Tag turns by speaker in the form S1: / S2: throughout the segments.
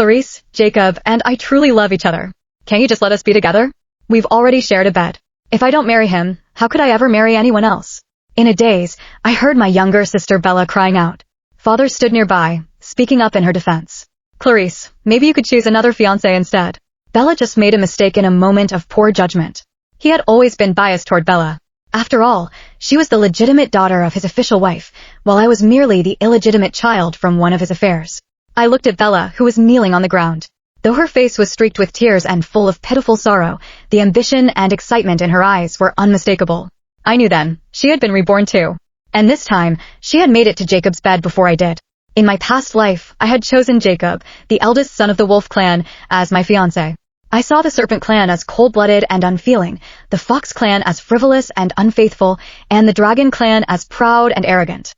S1: Clarice, Jacob, and I truly love each other. Can't you just let us be together? We've already shared a bed. If I don't marry him, how could I ever marry anyone else? In a daze, I heard my younger sister Bella crying out. Father stood nearby, speaking up in her defense. Clarice, maybe you could choose another fiancé instead. Bella just made a mistake in a moment of poor judgment. He had always been biased toward Bella. After all, she was the legitimate daughter of his official wife, while I was merely the illegitimate child from one of his affairs. I looked at Bella, who was kneeling on the ground. Though her face was streaked with tears and full of pitiful sorrow, the ambition and excitement in her eyes were unmistakable. I knew then, she had been reborn too. And this time, she had made it to Jacob's bed before I did. In my past life, I had chosen Jacob, the eldest son of the Wolf clan, as my fiancé. I saw the Serpent clan as cold-blooded and unfeeling, the Fox clan as frivolous and unfaithful, and the Dragon clan as proud and arrogant.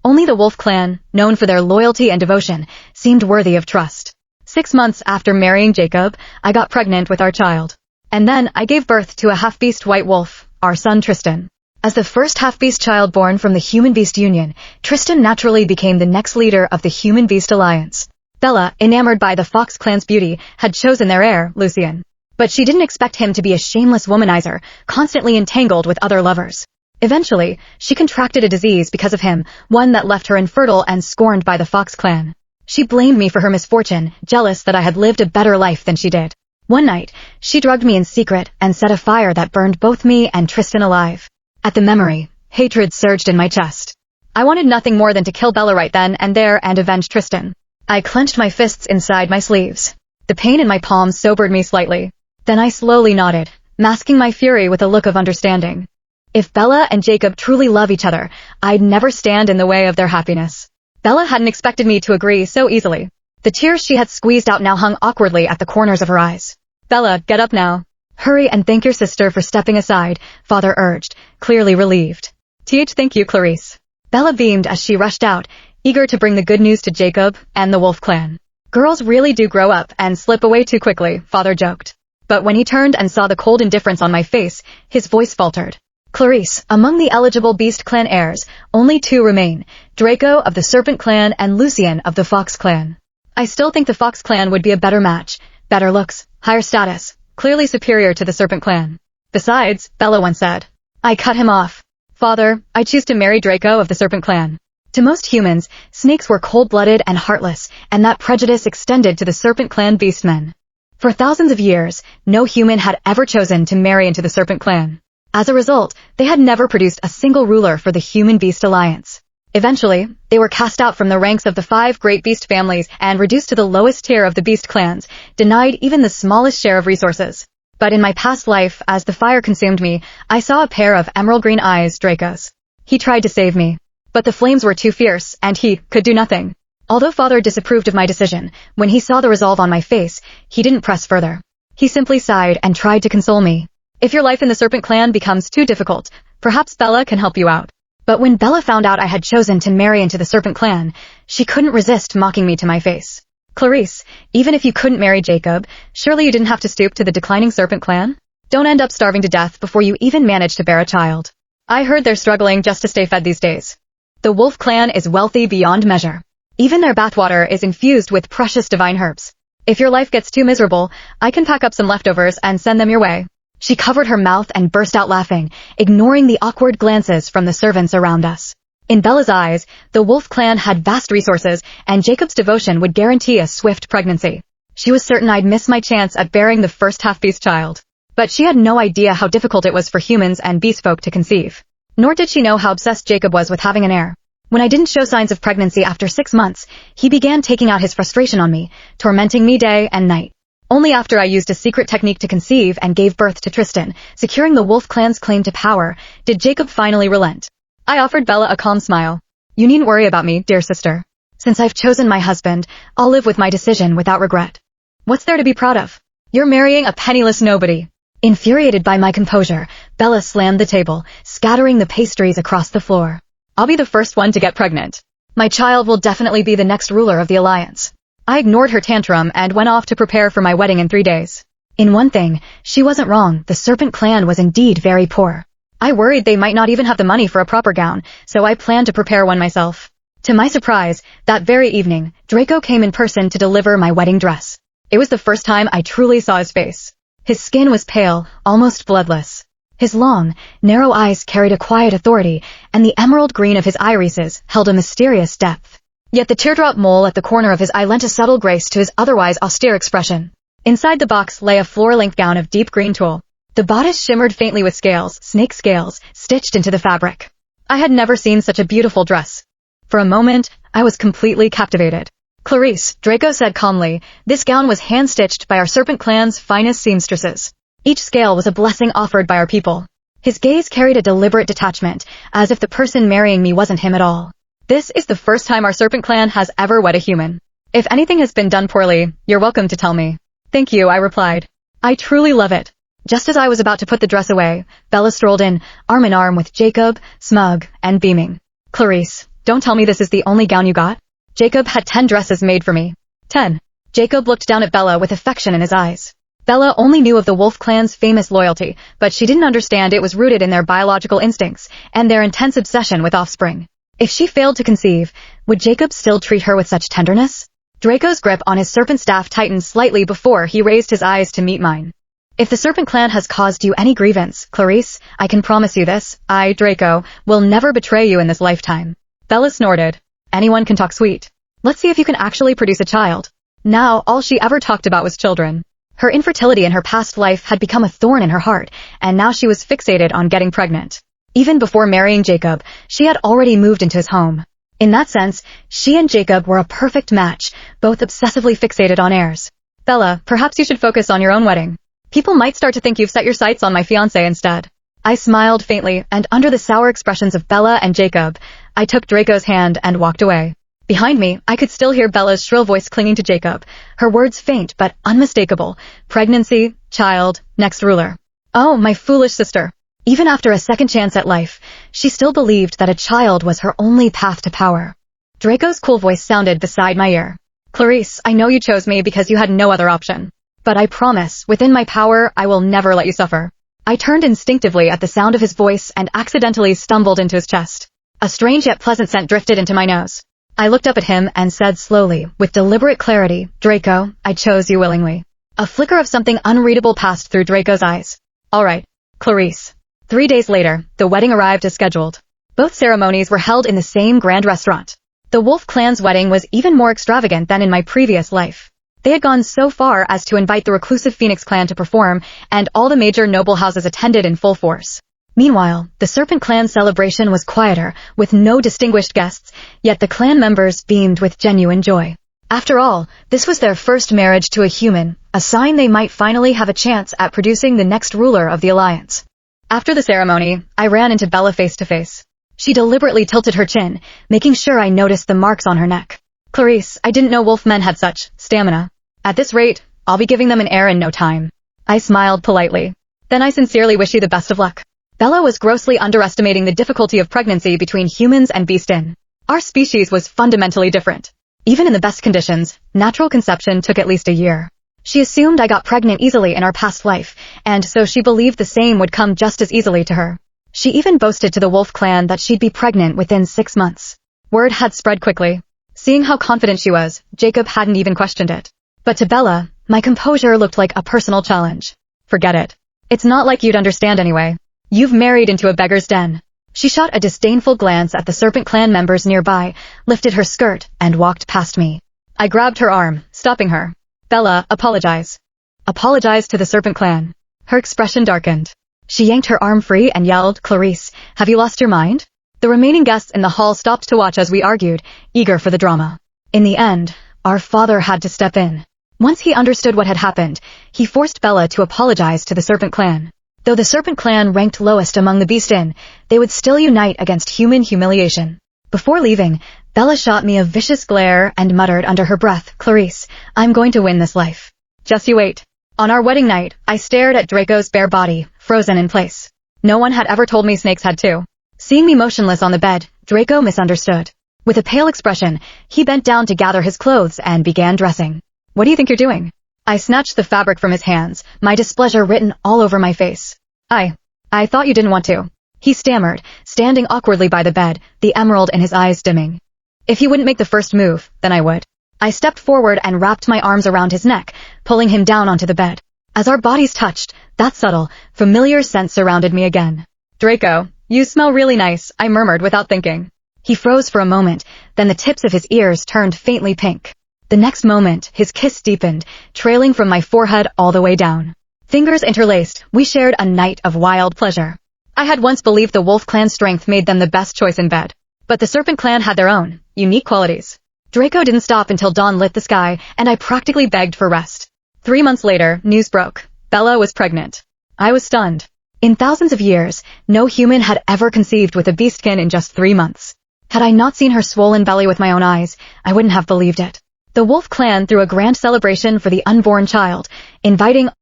S1: Only the Wolf clan, known for their loyalty and devotion, seemed worthy of trust. 6 months after marrying Jacob, I got pregnant with our child. And then I gave birth to a half-beast white wolf, our son Tristan. As the first half-beast child born from the Human-Beast Union, Tristan naturally became the next leader of the Human-Beast Alliance. Bella, enamored by the Fox clan's beauty, had chosen their heir, Lucien. But she didn't expect him to be a shameless womanizer, constantly entangled with other lovers. Eventually, she contracted a disease because of him, one that left her infertile and scorned by the Fox clan. She blamed me for her misfortune, jealous that I had lived a better life than she did. One night, she drugged me in secret and set a fire that burned both me and Tristan alive. At the memory, hatred surged in my chest. I wanted nothing more than to kill Bella right then and there and avenge Tristan. I clenched my fists inside my sleeves. The pain in my palms sobered me slightly. Then I slowly nodded, masking my fury with a look of understanding. If Bella and Jacob truly love each other, I'd never stand in the way of their happiness. Bella hadn't expected me to agree so easily. The tears she had squeezed out now hung awkwardly at the corners of her eyes. Bella, get up now. Hurry and thank your sister for stepping aside, Father urged, clearly relieved. Thank you, Clarice. Bella beamed as she rushed out, eager to bring the good news to Jacob and the Wolf clan. Girls really do grow up and slip away too quickly, Father joked. But when he turned and saw the cold indifference on my face, his voice faltered. Clarice, among the eligible Beast clan heirs, only 2 remain, Draco of the Serpent clan and Lucien of the Fox clan. I still think the Fox clan would be a better match, better looks, higher status, clearly superior to the Serpent clan. Besides, Bella once said, I cut him off. Father, I choose to marry Draco of the Serpent clan. To most humans, snakes were cold-blooded and heartless, and that prejudice extended to the Serpent clan beastmen. For thousands of years, no human had ever chosen to marry into the Serpent clan. As a result, they had never produced a single ruler for the Human-Beast Alliance. Eventually, they were cast out from the ranks of the 5 great beast families and reduced to the lowest tier of the beast clans, denied even the smallest share of resources. But in my past life, as the fire consumed me, I saw a pair of emerald green eyes, Draco's. He tried to save me. But the flames were too fierce, and he could do nothing. Although Father disapproved of my decision, when he saw the resolve on my face, he didn't press further. He simply sighed and tried to console me. If your life in the Serpent clan becomes too difficult, perhaps Bella can help you out. But when Bella found out I had chosen to marry into the Serpent clan, she couldn't resist mocking me to my face. Clarice, even if you couldn't marry Jacob, surely you didn't have to stoop to the declining Serpent clan? Don't end up starving to death before you even manage to bear a child. I heard they're struggling just to stay fed these days. The Wolf clan is wealthy beyond measure. Even their bathwater is infused with precious divine herbs. If your life gets too miserable, I can pack up some leftovers and send them your way. She covered her mouth and burst out laughing, ignoring the awkward glances from the servants around us. In Bella's eyes, the Wolf clan had vast resources, and Jacob's devotion would guarantee a swift pregnancy. She was certain I'd miss my chance at bearing the first half-beast child. But she had no idea how difficult it was for humans and beast folk to conceive. Nor did she know how obsessed Jacob was with having an heir. When I didn't show signs of pregnancy after 6 months, he began taking out his frustration on me, tormenting me day and night. Only after I used a secret technique to conceive and gave birth to Tristan, securing the Wolf clan's claim to power, did Jacob finally relent. I offered Bella a calm smile. You needn't worry about me, dear sister. Since I've chosen my husband, I'll live with my decision without regret. What's there to be proud of? You're marrying a penniless nobody. Infuriated by my composure, Bella slammed the table, scattering the pastries across the floor. I'll be the first one to get pregnant. My child will definitely be the next ruler of the alliance. I ignored her tantrum and went off to prepare for my wedding in 3 days. In one thing, she wasn't wrong. The Serpent clan was indeed very poor. I worried they might not even have the money for a proper gown, so I planned to prepare one myself. To my surprise, that very evening, Draco came in person to deliver my wedding dress. It was the first time I truly saw his face. His skin was pale, almost bloodless. His long, narrow eyes carried a quiet authority, and the emerald green of his irises held a mysterious depth. Yet the teardrop mole at the corner of his eye lent a subtle grace to his otherwise austere expression. Inside the box lay a floor-length gown of deep green tulle. The bodice shimmered faintly with scales, snake scales, stitched into the fabric. I had never seen such a beautiful dress. For a moment, I was completely captivated. "Clarice," Draco said calmly, "this gown was hand-stitched by our Serpent Clan's finest seamstresses. Each scale was a blessing offered by our people." His gaze carried a deliberate detachment, as if the person marrying me wasn't him at all. "This is the first time our Serpent Clan has ever wed a human. If anything has been done poorly, you're welcome to tell me." "Thank you," I replied. "I truly love it." Just as I was about to put the dress away, Bella strolled in, arm in arm with Jacob, smug and beaming. "Clarice, don't tell me this is the only gown you got?" "Jacob had 10 dresses made for me." 10. Jacob looked down at Bella with affection in his eyes. Bella only knew of the Wolf Clan's famous loyalty, but she didn't understand it was rooted in their biological instincts and their intense obsession with offspring. If she failed to conceive, would Jacob still treat her with such tenderness? Draco's grip on his serpent staff tightened slightly before he raised his eyes to meet mine. "If the Serpent Clan has caused you any grievance, Clarice, I can promise you this, I, Draco, will never betray you in this lifetime." Bella snorted. "Anyone can talk sweet. Let's see if you can actually produce a child." Now, all she ever talked about was children. Her infertility in her past life had become a thorn in her heart, and now she was fixated on getting pregnant. Even before marrying Jacob, she had already moved into his home. In that sense, she and Jacob were a perfect match, both obsessively fixated on heirs. "Bella, perhaps you should focus on your own wedding. People might start to think you've set your sights on my fiancé instead." I smiled faintly, and under the sour expressions of Bella and Jacob, I took Draco's hand and walked away. Behind me, I could still hear Bella's shrill voice clinging to Jacob, her words faint but unmistakable. Pregnancy, child, next ruler. Oh, my foolish sister. Even after a second chance at life, she still believed that a child was her only path to power. Draco's cool voice sounded beside my ear. "Clarice, I know you chose me because you had no other option. But I promise, within my power, I will never let you suffer." I turned instinctively at the sound of his voice and accidentally stumbled into his chest. A strange yet pleasant scent drifted into my nose. I looked up at him and said slowly, with deliberate clarity, "Draco, I chose you willingly." A flicker of something unreadable passed through Draco's eyes. "All right, Clarice." 3 days later, the wedding arrived as scheduled. Both ceremonies were held in the same grand restaurant. The Wolf Clan's wedding was even more extravagant than in my previous life. They had gone so far as to invite the reclusive Phoenix clan to perform, and all the major noble houses attended in full force. Meanwhile, the Serpent Clan celebration was quieter, with no distinguished guests, yet the clan members beamed with genuine joy. After all, this was their first marriage to a human, a sign they might finally have a chance at producing the next ruler of the alliance. After the ceremony, I ran into Bella face to face. She deliberately tilted her chin, making sure I noticed the marks on her neck. "Clarice, I didn't know wolf men had such stamina. At this rate, I'll be giving them an heir in no time." I smiled politely. "Then I sincerely wish you the best of luck." Bella was grossly underestimating the difficulty of pregnancy between humans and beastin. Our species was fundamentally different. Even in the best conditions, natural conception took at least a year. She assumed I got pregnant easily in our past life, and so she believed the same would come just as easily to her. She even boasted to the Wolf Clan that she'd be pregnant within 6 months. Word had spread quickly. Seeing how confident she was, Jacob hadn't even questioned it. But to Bella, my composure looked like a personal challenge. "Forget it. It's not like you'd understand anyway. You've married into a beggar's den." She shot a disdainful glance at the Serpent Clan members nearby, lifted her skirt, and walked past me. I grabbed her arm, stopping her. "Bella, apologize. Apologize to the Serpent Clan." Her expression darkened. She yanked her arm free and yelled, "Clarice, have you lost your mind?" The remaining guests in the hall stopped to watch as we argued, eager for the drama. In the end, our father had to step in. Once he understood what had happened, he forced Bella to apologize to the Serpent Clan. Though the Serpent Clan ranked lowest among the Beastin, they would still unite against human humiliation. Before leaving, Bella shot me a vicious glare and muttered under her breath, "Clarice, I'm going to win this life. Just you wait." On our wedding night, I stared at Draco's bare body, frozen in place. No one had ever told me snakes had too. Seeing me motionless on the bed, Draco misunderstood. With a pale expression, he bent down to gather his clothes and began dressing. "What do you think you're doing?" I snatched the fabric from his hands, my displeasure written all over my face. I thought you didn't want to." He stammered, standing awkwardly by the bed, the emerald in his eyes dimming. "If you wouldn't make the first move, then I would." I stepped forward and wrapped my arms around his neck, pulling him down onto the bed. As our bodies touched, that subtle, familiar scent surrounded me again. "Draco, you smell really nice," I murmured without thinking. He froze for a moment, then the tips of his ears turned faintly pink. The next moment, his kiss deepened, trailing from my forehead all the way down. Fingers interlaced, we shared a night of wild pleasure. I had once believed the Wolf Clan's strength made them the best choice in bed. But the Serpent Clan had their own, unique qualities. Draco didn't stop until dawn lit the sky, and I practically begged for rest. 3 months later, news broke. Bella was pregnant. I was stunned. In thousands of years, no human had ever conceived with a beastkin in just 3 months. Had I not seen her swollen belly with my own eyes, I wouldn't have believed it. The Wolf Clan threw a grand celebration for the unborn child, inviting